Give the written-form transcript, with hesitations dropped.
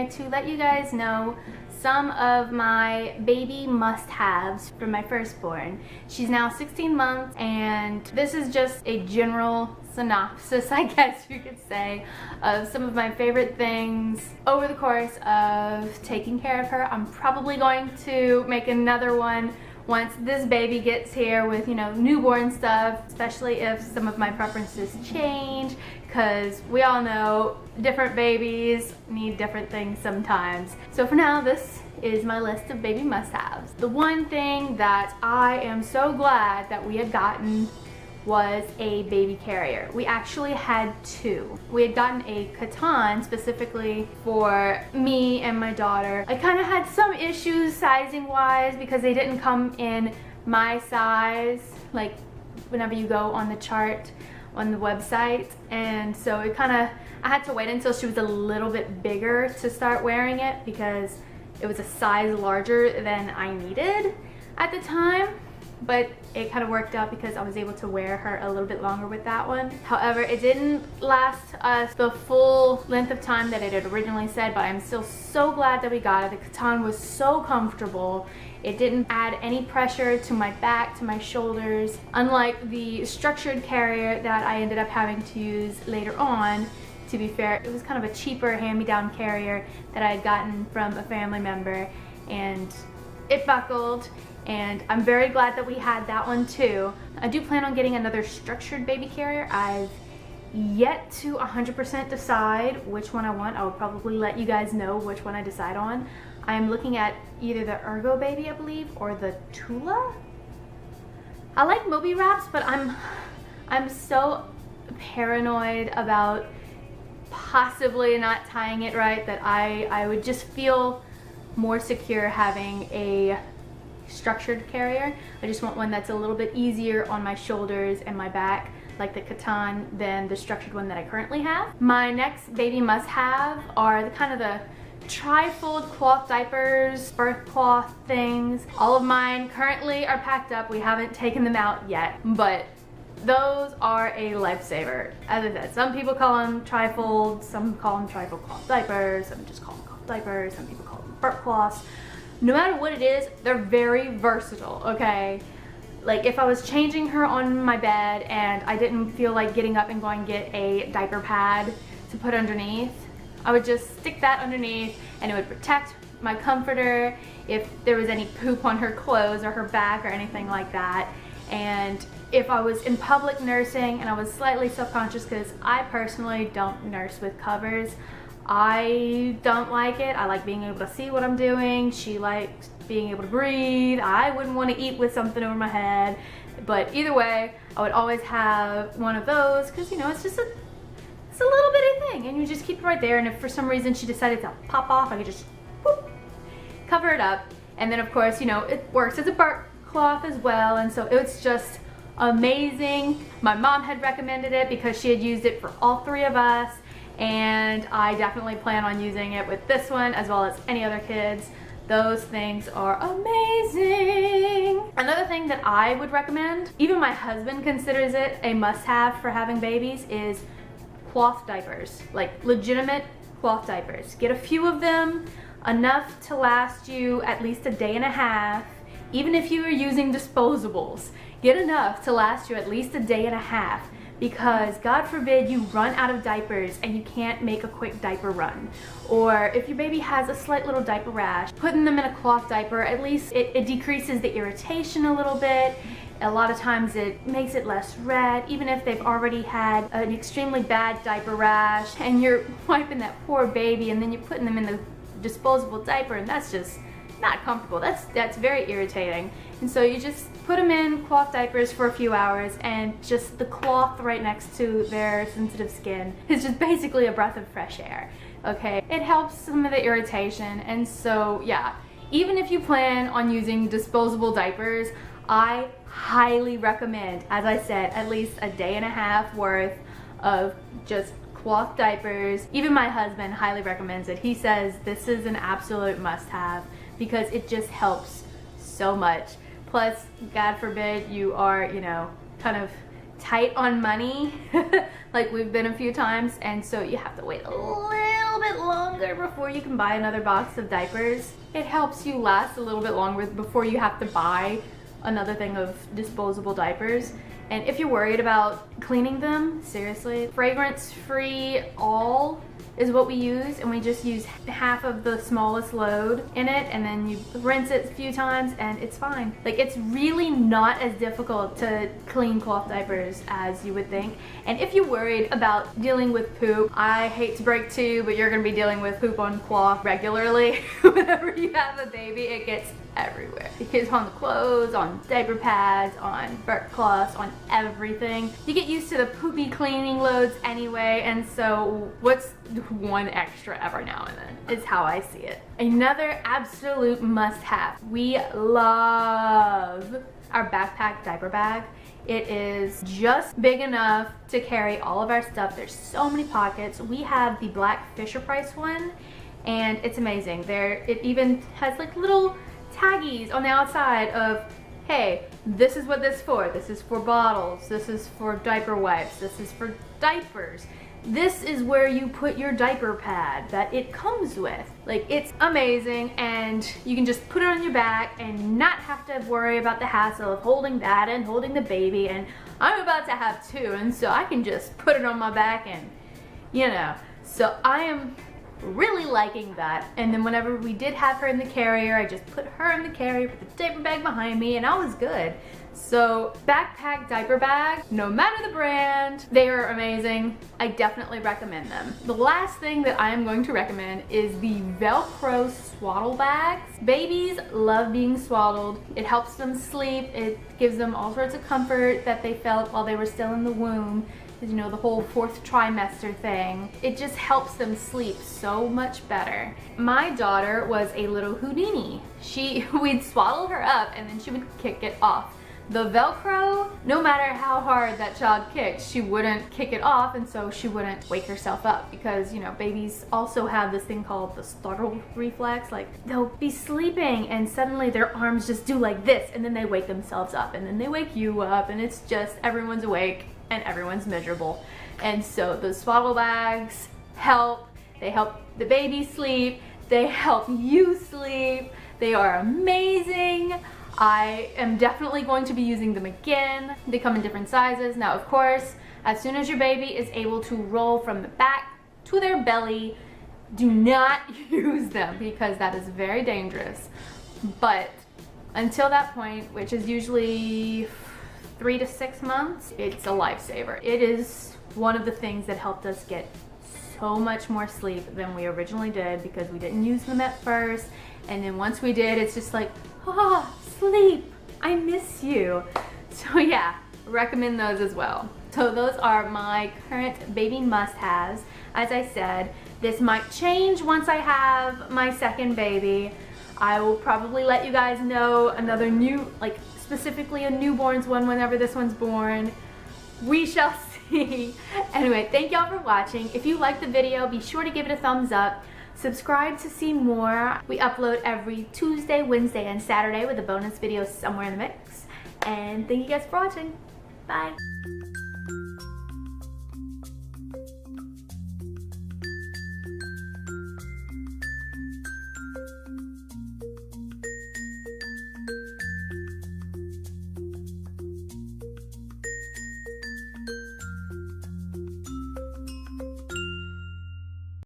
here to let you guys know some of my baby must-haves for my firstborn. She's now 16 months, and this is just a general synopsis, I guess you could say, of some of my favorite things over the course of taking care of her. I'm probably going to make another one once this baby gets here with, you know, newborn stuff, especially if some of my preferences change, because we all know different babies need different things sometimes. So for now, this is my list of baby must-haves. The one thing that I am so glad that we had gotten was a baby carrier. We actually had two. We had gotten a Catan specifically for me and my daughter. I kind of had some issues sizing wise because they didn't come in my size, like whenever you go on the chart on the website, and so it kind of, I had to wait until she was a little bit bigger to start wearing it because it was a size larger than I needed at the time. But it kind of worked out because I was able to wear her a little bit longer with that one. However, it didn't last us the full length of time that it had originally said, but I'm still so glad that we got it. The Catan was so comfortable. It didn't add any pressure to my back, to my shoulders, unlike the structured carrier that I ended up having to use later on. To be fair, it was kind of a cheaper hand-me-down carrier that I had gotten from a family member, and it buckled. And I'm very glad that we had that one too. I do plan on getting another structured baby carrier. I've yet to 100% decide which one I want. I will probably let you guys know which one I decide on. I'm looking at either the Ergo Baby, I believe, or the Tula. I like Moby wraps, but I'm so paranoid about possibly not tying it right that I would just feel more secure having a structured carrier. I just want one that's a little bit easier on my shoulders and my back, like the Catan, than the structured one that I currently have. My next baby must-have are the kind of the tri-fold cloth diapers, birth cloth things. All of mine currently are packed up. We haven't taken them out yet, but those are a lifesaver. As I said, some people call them tri-fold, some call them tri-fold cloth diapers, some just call them cloth diapers, some people call them birth cloths. No matter what it is, they're very versatile, okay? Like if I was changing her on my bed and I didn't feel like getting up and going get a diaper pad to put underneath, I would just stick that underneath and it would protect my comforter if there was any poop on her clothes or her back or anything like that. And if I was in public nursing and I was slightly self-conscious, because I personally don't nurse with covers, I don't like it. I like being able to see what I'm doing. She likes being able to breathe. I wouldn't want to eat with something over my head. But either way, I would always have one of those because, you know, it's just a little bitty thing and you just keep it right there. And if for some reason she decided to pop off, I could just whoop, cover it up. And then of course, you know, it works as a birth cloth as well. And so it's just amazing. My mom had recommended it because she had used it for all three of us. And I definitely plan on using it with this one as well as any other kids. Those things are amazing. Another thing that I would recommend, even my husband considers it a must-have for having babies, is cloth diapers, like legitimate cloth diapers. Get a few of them, enough to last you at least a day and a half. Even if you are using disposables, get enough to last you at least a day and a half. Because God forbid you run out of diapers and you can't make a quick diaper run. Or if your baby has a slight little diaper rash, putting them in a cloth diaper, at least it decreases the irritation a little bit. A lot of times it makes it less red, even if they've already had an extremely bad diaper rash and you're wiping that poor baby and then you're putting them in the disposable diaper, and that's just not comfortable. That's very irritating. And so you just put them in cloth diapers for a few hours, and just the cloth right next to their sensitive skin is just basically a breath of fresh air. Okay, it helps some of the irritation. And so yeah, even if you plan on using disposable diapers, I highly recommend, as I said, at least a day and a half worth of just cloth diapers. Even my husband highly recommends it. He says this is an absolute must-have because it just helps so much. Plus, God forbid you are, you know, kind of tight on money, like we've been a few times, and so you have to wait a little bit longer before you can buy another box of diapers. It helps you last a little bit longer before you have to buy another thing of disposable diapers. And if you're worried about cleaning them, seriously, fragrance-free all is what we use, and we just use half of the smallest load in it, and then you rinse it a few times and it's fine. Like, it's really not as difficult to clean cloth diapers as you would think. And if you're worried about dealing with poop, I hate to break to you, but you're gonna be dealing with poop on cloth regularly. Whenever you have a baby, it gets everywhere. It gets on the clothes, on diaper pads, on burp cloths, on everything. You get used to the poopy cleaning loads anyway, and so what's one extra every now and then is how I see it. Another absolute must-have. We love our backpack diaper bag. It is just big enough to carry all of our stuff. There's so many pockets. We have the black Fisher-Price one, and it's amazing. It even has like little taggies on the outside of, hey, this is what this is for. This is for bottles. This is for diaper wipes. This is for diapers. This is where you put your diaper pad that it comes with. Like, it's amazing, and you can just put it on your back and not have to worry about the hassle of holding that and holding the baby. And I'm about to have two, and so I can just put it on my back and, you know. So I am really liking that. And then whenever we did have her in the carrier, I just put her in the carrier, put the diaper bag behind me, and I was good. So backpack diaper bag, no matter the brand, they are amazing. I definitely recommend them. The last thing that I am going to recommend is the Velcro swaddle bags. Babies love being swaddled. It helps them sleep. It gives them all sorts of comfort that they felt while they were still in the womb. You know, the whole 4th trimester thing. It just helps them sleep so much better. My daughter was a little Houdini. We'd swaddle her up and then she would kick it off. The Velcro, no matter how hard that child kicked, she wouldn't kick it off, and so she wouldn't wake herself up, because, you know, babies also have this thing called the startle reflex. Like, they'll be sleeping and suddenly their arms just do like this, and then they wake themselves up, and then they wake you up, and it's just everyone's awake and everyone's miserable. And so the swaddle bags help. They help the baby sleep. They help you sleep. They are amazing. I am definitely going to be using them again. They come in different sizes. Now, of course, as soon as your baby is able to roll from the back to their belly, do not use them, because that is very dangerous. But until that point, which is usually 3 to 6 months, it's a lifesaver. It is one of the things that helped us get so much more sleep than we originally did, because we didn't use them at first, and then once we did, it's just like, oh, sleep, I miss you. So yeah, recommend those as well. So those are my current baby must-haves. As I said, this might change once I have my second baby. I will probably let you guys know another new, like specifically a newborn's one whenever this one's born. We shall see. Anyway, thank y'all for watching. If you liked the video, be sure to give it a thumbs up. Subscribe to see more. We upload every Tuesday, Wednesday, and Saturday with a bonus video somewhere in the mix. And thank you guys for watching. Bye.